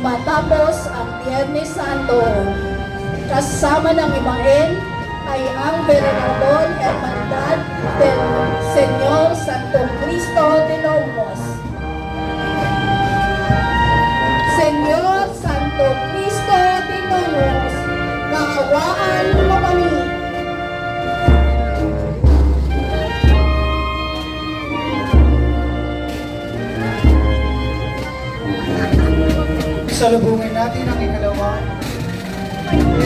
Matapos ang Biyernes Santo, kasama ng imahen ay ang Venerador Hermandad del Señor Santo Cristo de Lomos. Señor Santo Cristo de Lomos, kaawaan mo kami. Salubungin natin ang ikalawang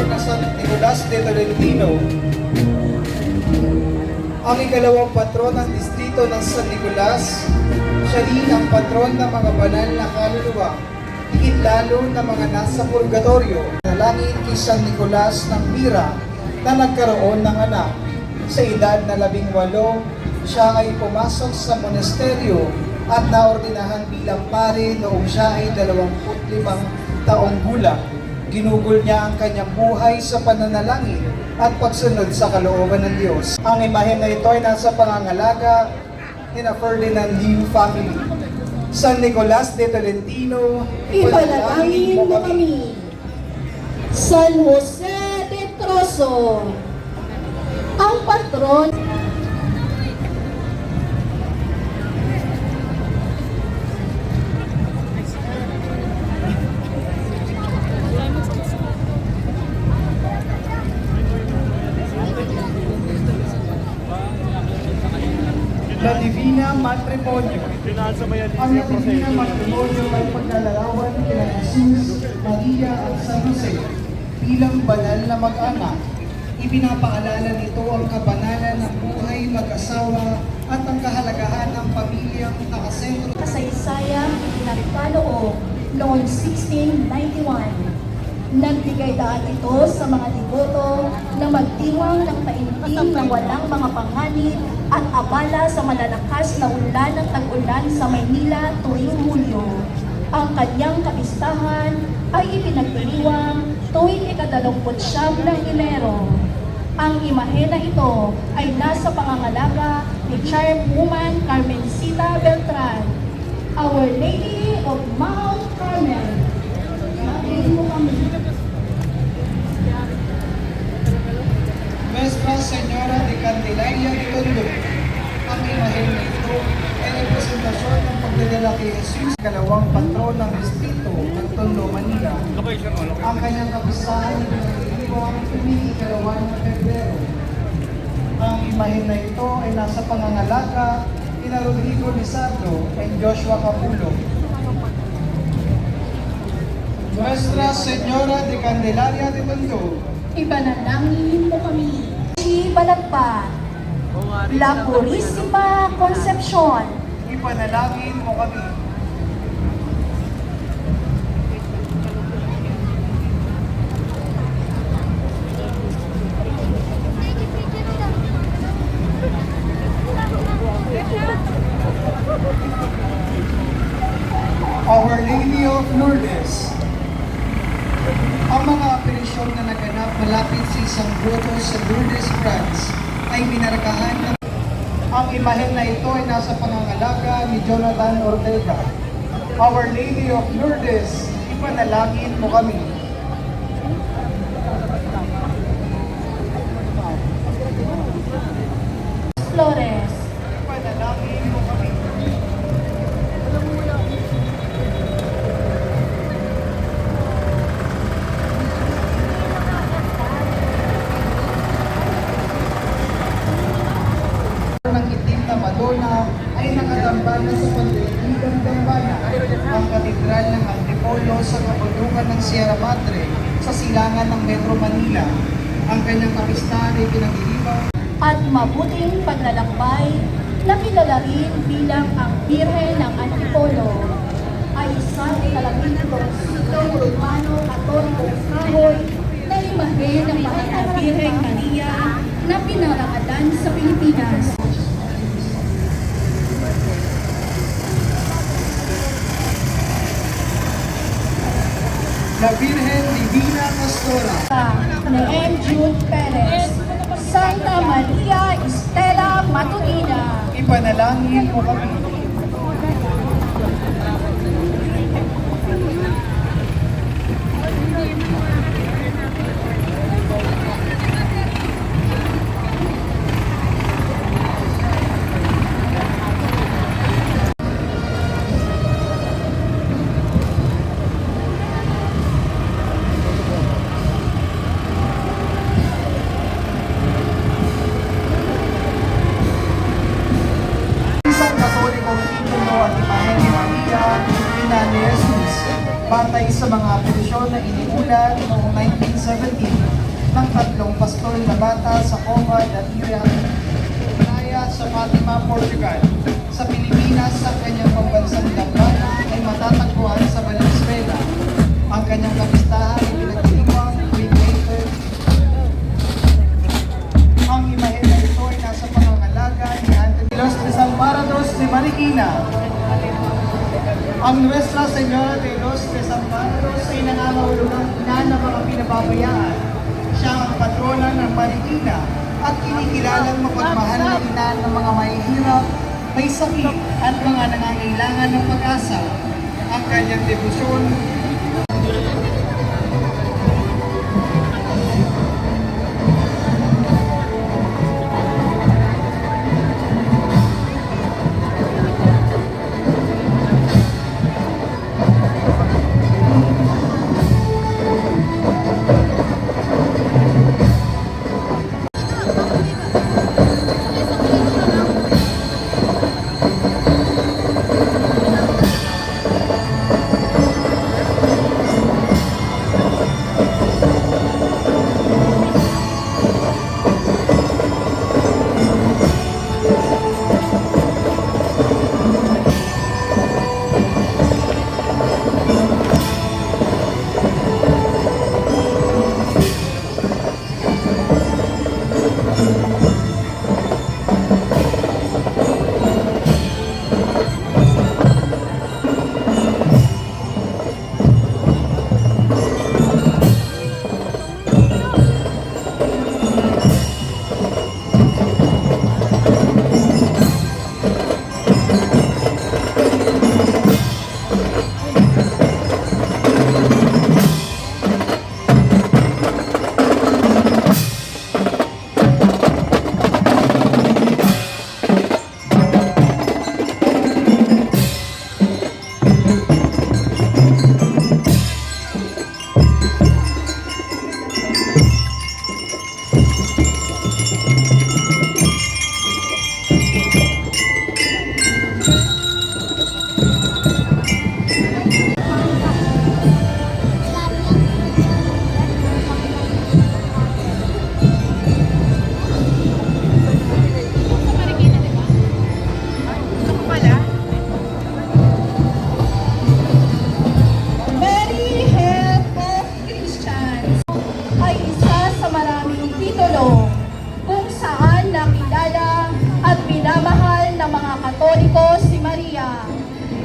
na San Nicolas de Tolentino. Ang ikalawang patron ng distrito ng San Nicolas, siya rin ang patron ng mga banal na kaluluwa, higit lalo na mga nasa purgatorio. Nalangin kay San Nicolas ng Mira na nagkaroon ng anak. Sa edad na 18, siya ay pumasok sa monasteryo at naordinahan bilang pare noong siya ay 25 taong gulang. Ginugol niya ang kanyang buhay sa pananalangin at pagsunod sa kalooban ng Diyos. Ang imahen na ito ay nasa pangangalaga ni Ferdinand Liu family. San Nicolas de Tolentino, Ipanalangin mo kami. San Jose de Troso, ang patron La Divina Matrimonio. Ang La Divina Matrimonio ay paglalarawan kina Jesus, Maria at San Jose bilang banal na mag-anak. Ipinapaalala nito ang kabanalan ng buhay mag-asawa at ang kahalagahan ng pamilyang nakasentro. kasaysayang ipinagkaloob noong 1691. Nagbigay daan ito sa mga deboto na magdiwang ng taimtim na walang mga panganib at abala sa malalakas na ulan ng tag-ulan sa Maynila tuwing Hulyo. Ang kanyang kapistahan ay ipinagdiriwang tuwing ika-29 ng Enero. Ang imahe na ito ay nasa pangangalaga ni Charm Woman Carmencita Beltran, Our Lady of Mount Carmel. Nuestra Señora de Candelaria de Tondo. Ang imahen na ito ay representasyon ng pagdadala kay Jesus, kalawang patron ng distrito ng Tondo, Manila. Ang kanyang kapistahan ay pinagdiriwang tuwing ika-2 ng Pebrero. Ang imahen na ito ay nasa pangangalaga ni Rodrigo Lizardo and Joshua Capulo. Nuestra Señora de Candelaria de Tondo. Ipanalangin mo kami. Si Balagpa, La Purísima Concepcion, Ipanalangin mo kami. Our Lady of Lourdes. Ang mga operasyon na naganap malapit sa isang grotto sa Lourdes, France ay binarakahan ng... Ang imahen na ito ay nasa pangangalaga ni Jonathan Ortega. Our Lady of Lourdes, ipanalangin mo kami. Flores, Ipanalangin mo kami. Ng itim na Madonna ay nakatambal na sa pandaigdigang dambana ang katedral ng Antipolo Antipolo sa kabundukan ng Sierra Madre sa silangan ng Metro Manila. Ang kanyang kapistahan ay pinagdiriwang at mabuting paglalakbay na kilala rin bilang ang Birhen ng Antipolo ay isang ikalabintos ng Romano Katolikong kahoy na imahe ng Mahal na Birhen Maria na pinarangalan sa Pilipinas. La Virgen Divina Pastora Ni M. Jude Perez, Santa Maria Estela Matulina, ipanalangin mo kami. Isang Katolikong titulo at imahe ni Maria, Ina ni Jesus, batay sa mga petisyon na iniulat noong 1917 ng tatlong pastol na bata sa Cova de Ira, Naya sa Fatima, Portugal. Sa Pilipinas, sa kanyang pambansang dambana ay matatagpuan sa Valenzuela. Ang kanyang kapistahan ay pinagdiriwang Creator. Ang imahe na ito ay nasa pangangalaga ni Anthony Los de San Parados de Marikina. Ang Nuestra Señora de Los de San Parados ay nangangahulugang ina ng mga pinababayaan. Siya ang patrona ng Marikina at kinikilalang mapagmahal na ina ng mga mahihirap, may sakit at mga nangangailangan ng pag-asa. Ang kanyang debosyon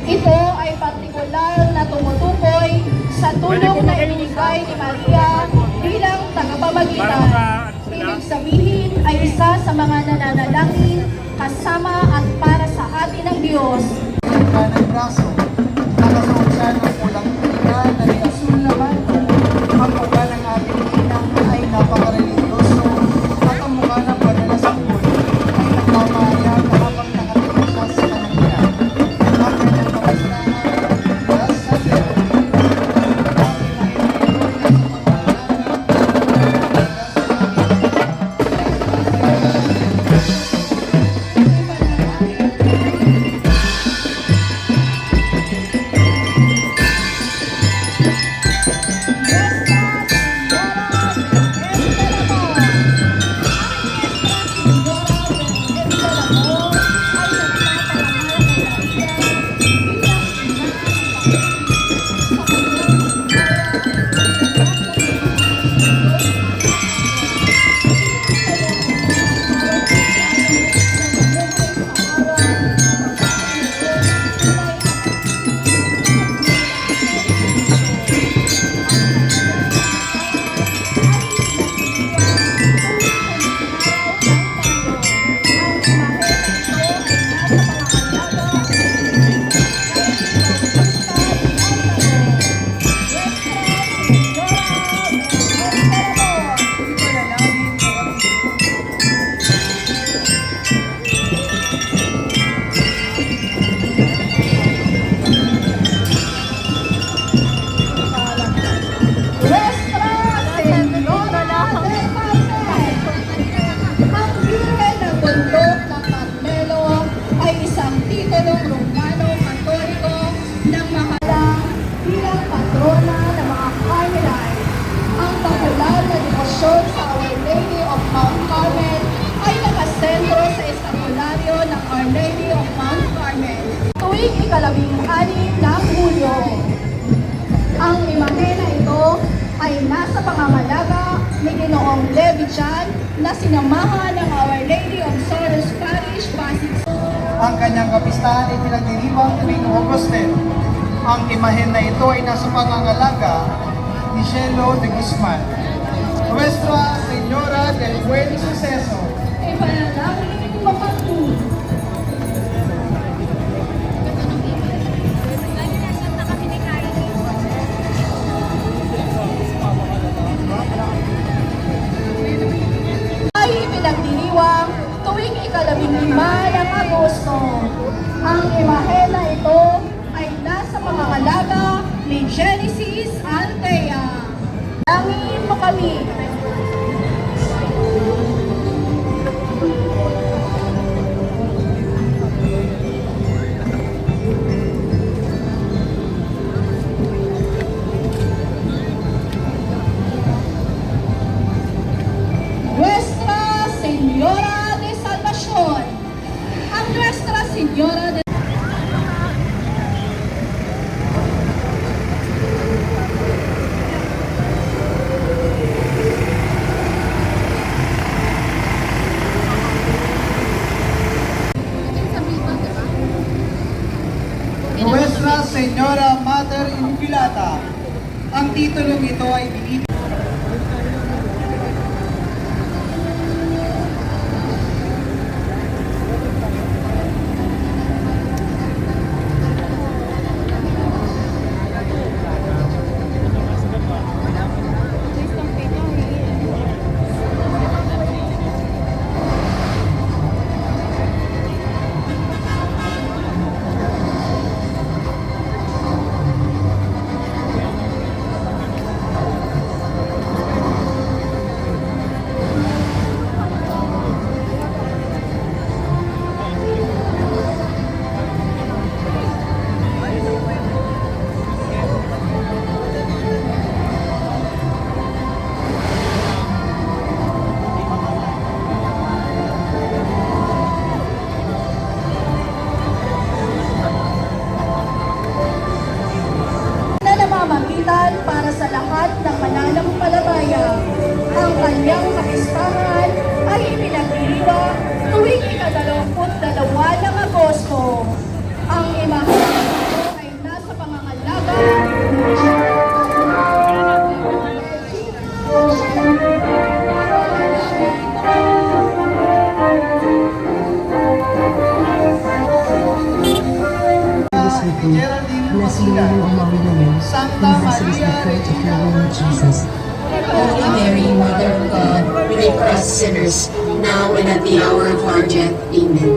Ito ay partikular na tumutukoy sa tulong na ibinigay ni Maria bilang tagapamagitan. Ibig sabihin ay isa sa mga nananalangin kasama at para sa atin ng Diyos. Kanang braso, nakasuot siya ng pulang tuliga na may asul na manto. Ang mukha ng ating inang ay napaka-religyoso at ang mukha ng pagkakasangkol ay nagmamahayag na habang nakatingin siya sa kanyang ina. Ang kanyang kapastahan ay sa Diyos. pangangalaga ni Ginoong Levi Chan na sinamahan ng Our Lady of Sorrows Parish, Pasig. Ang kanyang kapistahan ay pinagdiriwang tuwing August 10. Ang imahen na ito ay nasa pangangalaga ni Shelo de Guzman. Nuestra Señora del Buen Suceso. Ipanalangin mo kami. Ay pinagdiriwang tuwing ika-15 ng Agosto. Ang imahen na ito ay nasa pangangalaga ni Genesis Altea. Langin mo kami. Nuestra Señora de Salvación. Ang Nuestra Señora de Nuestra Señora Mater Immaculata. Ang titulong ito ay binibigay na namamagitan para sa lahat ng mananampalataya. Ang kanyang kapistahan ay ipinagdiriwang tuwing ika-22 ng Agosto. Ang imahen nito ay nasa pangangalaga Geraldine Bless you, Masila. Lord, among women. Santa Blessed is the Maria fruit of Regina your womb, Jesus. Holy Mary, Mother of God, pray for us sinners, now and at the hour of our death. Amen.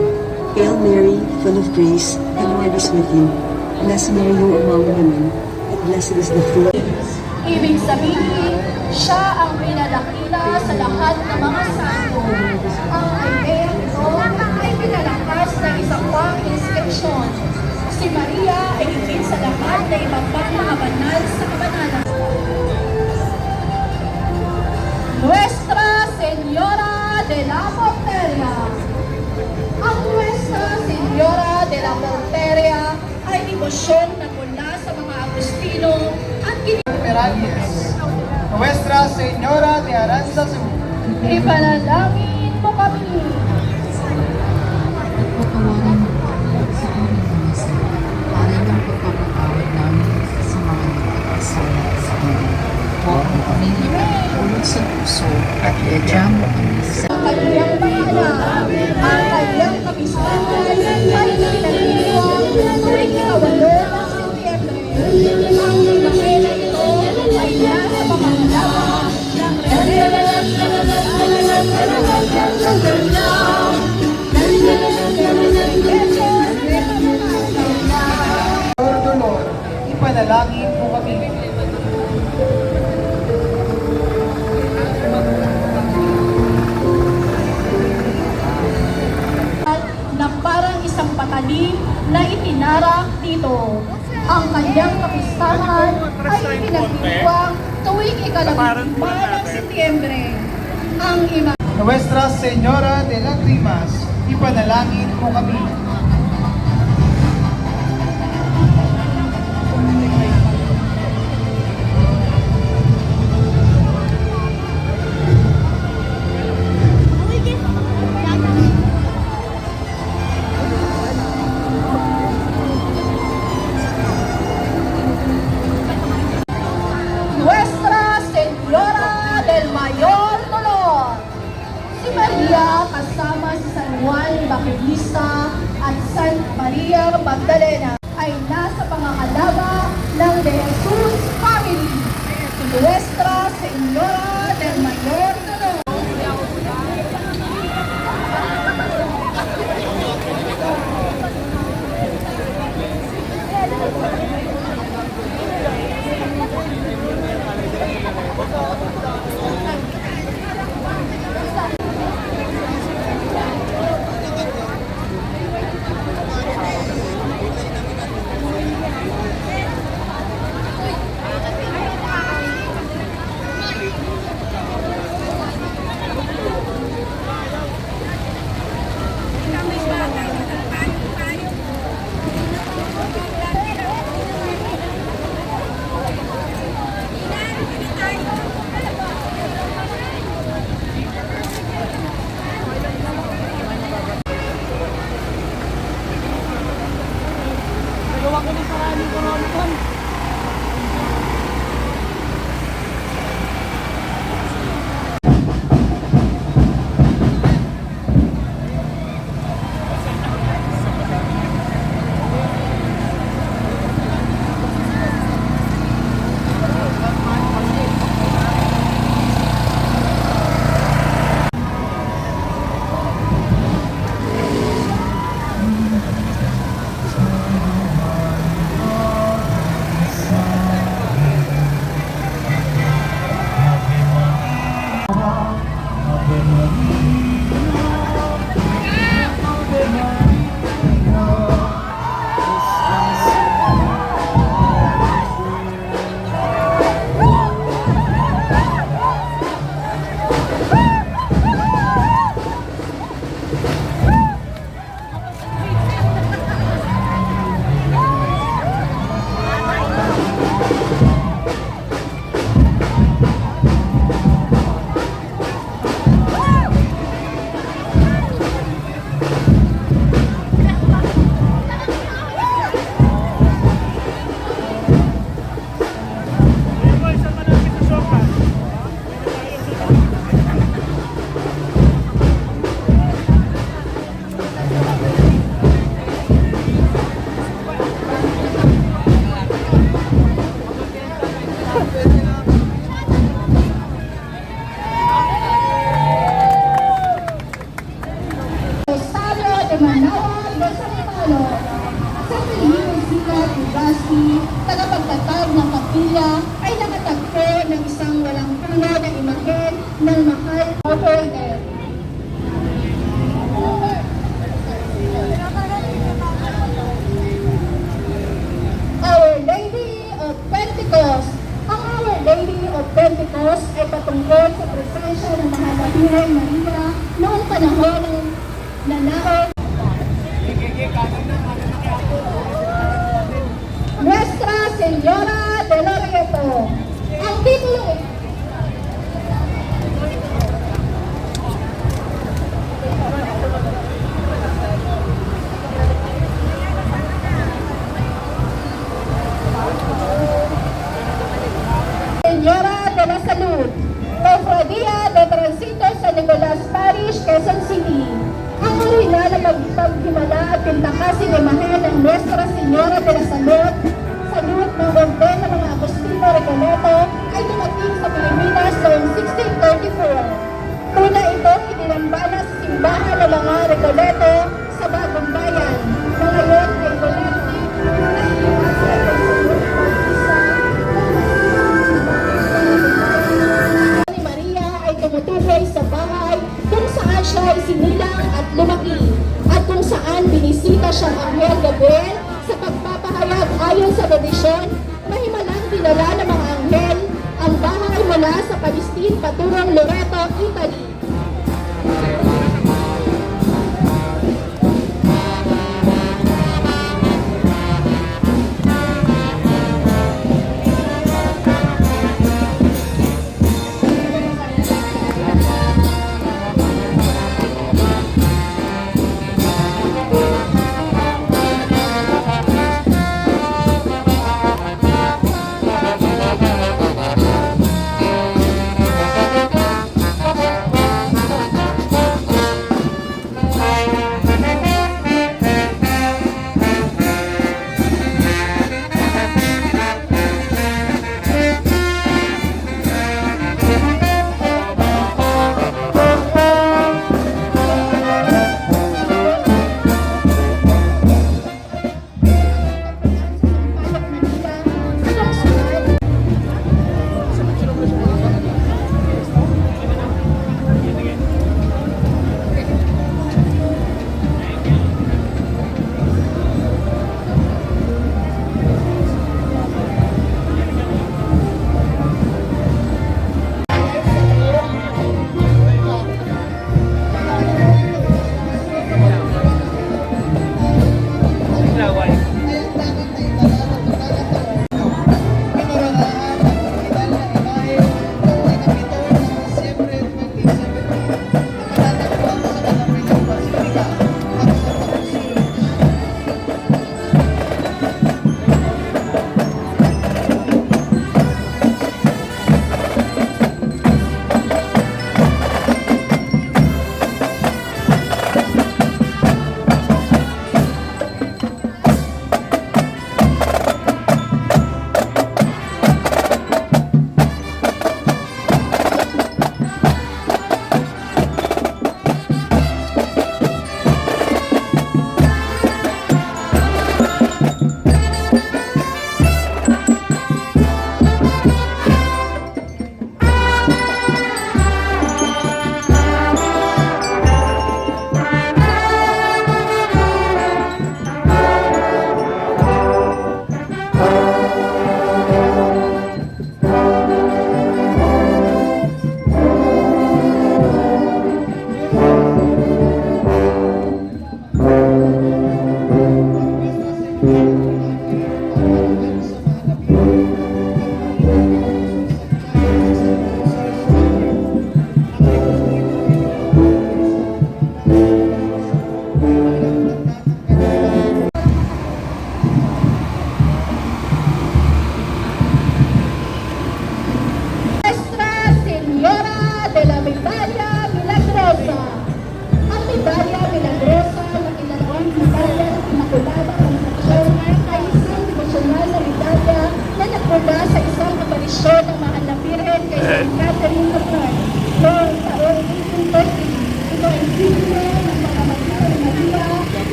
Hail Mary, full of grace, the Lord is with you. Blessed are you among women, and blessed is the fruit. ibig sabihin, siya ang pinadakila sa lahat ng mga santo. Ang ideyang ito ay pinalakas ng isang pang inscription. Si Maria ay higit sa lahat na iba pang mga banal sa kabanalan. Nuestra Señora de la Porteria. Ang Nuestra Señora de la Porteria ay debosyon na mula sa mga Agustino at Perales. Nuestra Señora de Aranzazu. ipanalangin mo kami. Pagpatawaran mo sa aming minsan, para ng pagpapatawad namin sa mga nagkakasala sa amin. Huwag mo kami ulog sa puso at iadya mo kami sa Ang kanyang mga anak, ang kanyang kapistahan ay pinagdiriwang tuwing ika-8 ng Setyembre. Ang imahen na ito ay nasa pamangalaga ng Lord Dolor, ipanalangin mo kami. na parang isang patalim na itinarak dito. Ang kanyang kapistahan ay ipinagdiriwang tuwing ika-15 ng Setyembre. Ang ima Nuestra Señora de Lágrimas, ipanalangin mo kami. Lady of Pentecost ay patungkol sa presensya ng Mahal na Birhen Maria noong panahon ng nanahon Nuestra Señora de Loreto. Ang titulo Señora de la Salud, Cofradía de Transito San Nicolas Parish, Quezon City. Ang orihinal na pagpaghimala at pintakasin ng mahal ng Nuestra Señora de la Salud, Salud ng Orden ng mga Agustino Recoleto ay dumating sa Pilipinas noong 1634. Una itong idinambana sa simbahan ng mga Recoleto sa Bagong Bayan, na ngayon ay collective ni Maria ay tumutukoy sa bahay kung saan siya ay sinilang at lumaki at kung saan binisita siyang Anghel Gabriel sa pagpapahayag ayon sa tradisyon na himalang dinala ng mga anghel ang bahay mula sa Palestine paturong Loreto, Italy.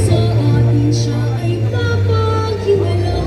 Sa atin siya ay papaghiwalay.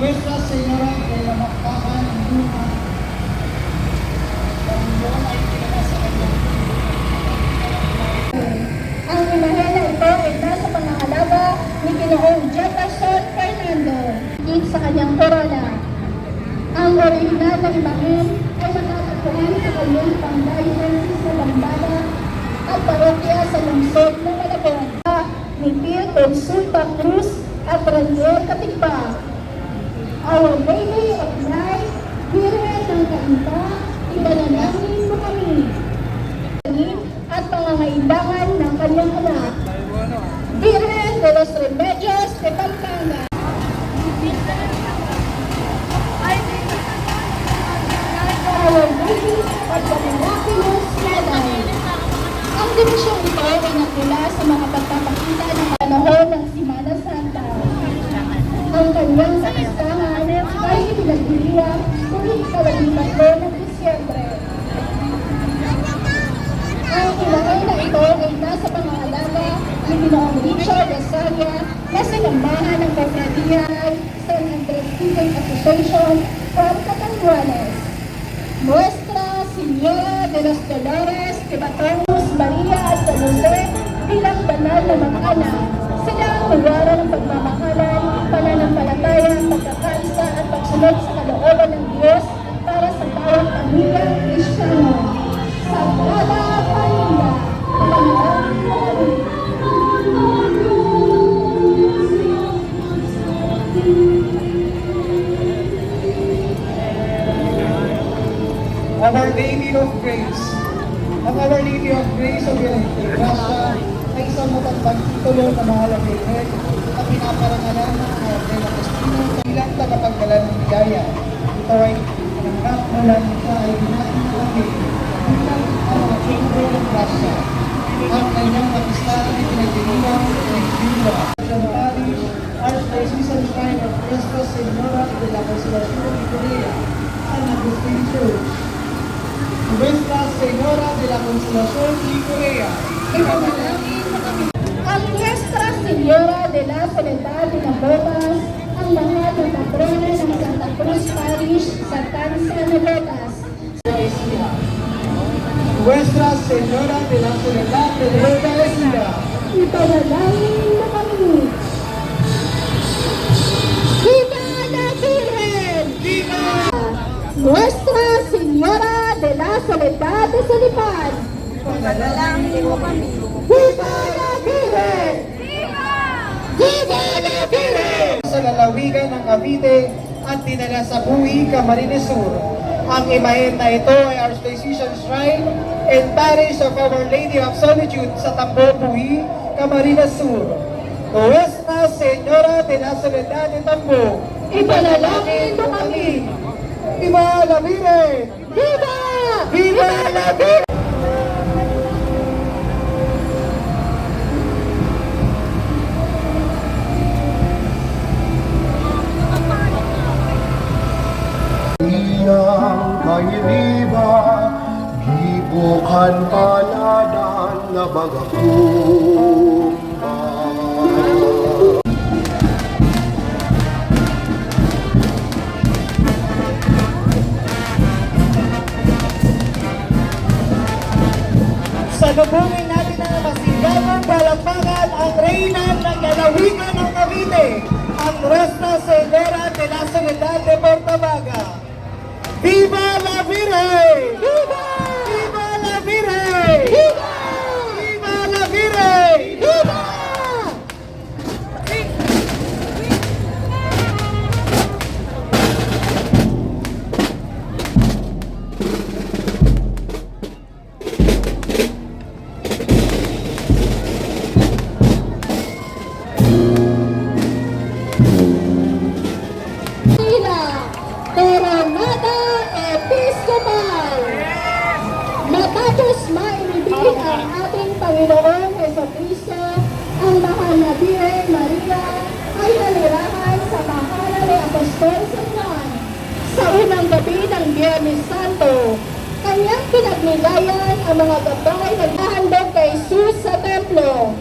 Nuestra Señora de la Mappahan Luna, Panginoon ay pinasa kanya. Ang imahe na ito ay nasa pangangalaga ni Ginoong Jefferson Fernando higit sa kanyang korona. Ang orihinal na imahe ay matatagpuan sa kanyang pang-diocese sa Lambada at parokya sa lungsod ng Malabon ni Pio Consulta Cruz at Raniel Katigba. Our Lady of Light, Virgen ng Kainta, ipanalangin mo kami at pangangailangan ng kanyang anak. Virgen de los Remedios de Pampanga. Our Lady of the Miraculous Medal. Ang demisyong ito ay nagmula sa mga pagpapakita ng panahon ng Semana Santa. Ang kanyang saistangan ay ipinagdiriwang tuwing 13 ng Disyembre. Ang imahe na ito ay nasa pangangalaga ni Ginoong Richard Azaria na sinambahan ng Cofradía San Andres Student Association from Catanduanes. Nuestra Señora de los Dolores de Batangas, Maria at San Jose bilang banal na mag-anak. Sila ang huwara ng pagmamahalan, pananampalataya, pagkakaisa at pagsunod sa kalooban ng Diyos para sa bawat pamilyang Kristiyano. Sagrada Familia, Panginoon mo. Our Lady of Grace. Ang Our Lady of Grace o Gracia ay isang matandang titulo na mahalaga rin at pinaparangalan ng Ardela Castino bilang tagapagdala ng biyaya. Ito ay pinanggap mula nito ay binatin na kami bilang ang Chamber of Gracia. Ang kanyang kapistahan ay pinagdiriwang ng Biblia. San Parish, Archdiocesan Shrine of Nuestra Señora de la Consolación de Korea, San Agustin Church. Nuestra Señora de la Consolación y Korea. Ang Nuestra Señora de la Soledad de las Botas, ang mahal na patrona ng Santa Cruz Parish sa Tansa de Botas. Nuestra Señora de la Soledad de Lourdes. Ipanalangin mo kami. Viva la Virgen! Viva! Nuestra Señora de la Soledad de Solipan. Panalangin mo kami. Viva la Virgen! Viva la Virgen! Sa lalawigan ng Cavite at dinala sa Buhi, Camarines Sur. Ang imahen na ito ay Archdiocesan Shrine and Parish of Our Lady of Solitude sa Tambo, Buhi, Camarines Sur. Nuestra Señora de la Soledad de Tambo. Ipanalangin mo kami. Viva la Virgen! Viva! Viva la Virgen! Iyang kailiba, gibukan paladan na bagakumba. Salubungin natin ang masigabang palakpakan ang reyna ng lalawigan ng Cavite, ang Nuestra Señora de la Soledad de Portabaga. Viva la Virgen! Viva! Viva la Virgen! Viva! Viva la Virgen! Viva! Coronada Episcopal. Matapos maibigin ang ating Panginoong Jesucristo, ang mahal na Birhen Maria ay nanirahan sa mahalan ni Apostol San Juan. Sa unang gabi ng Biyernes Santo, kanyang pinagnilayan ang mga gabay na nahandog kay Jesus sa templo.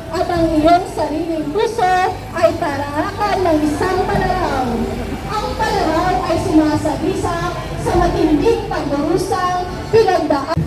At ang iyong sariling puso ay tarakan ng isang panaraw. sumasabisa sa matinding pagdurusang pinagdaan.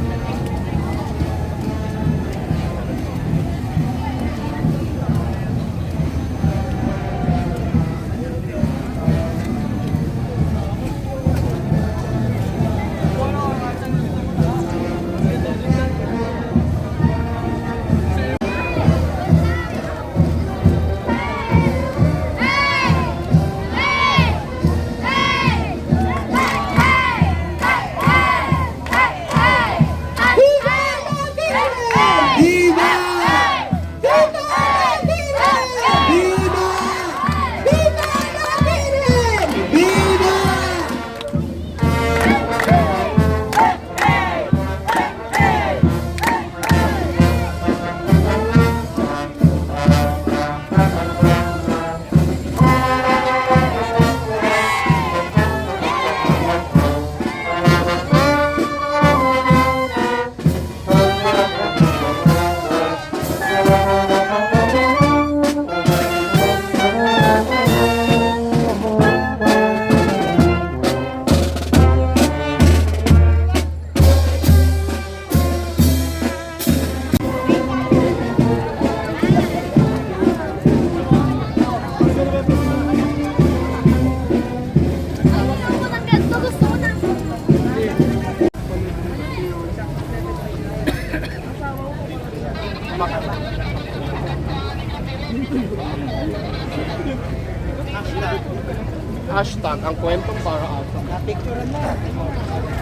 Hashtag ang kwentong para ata. Napicturean na.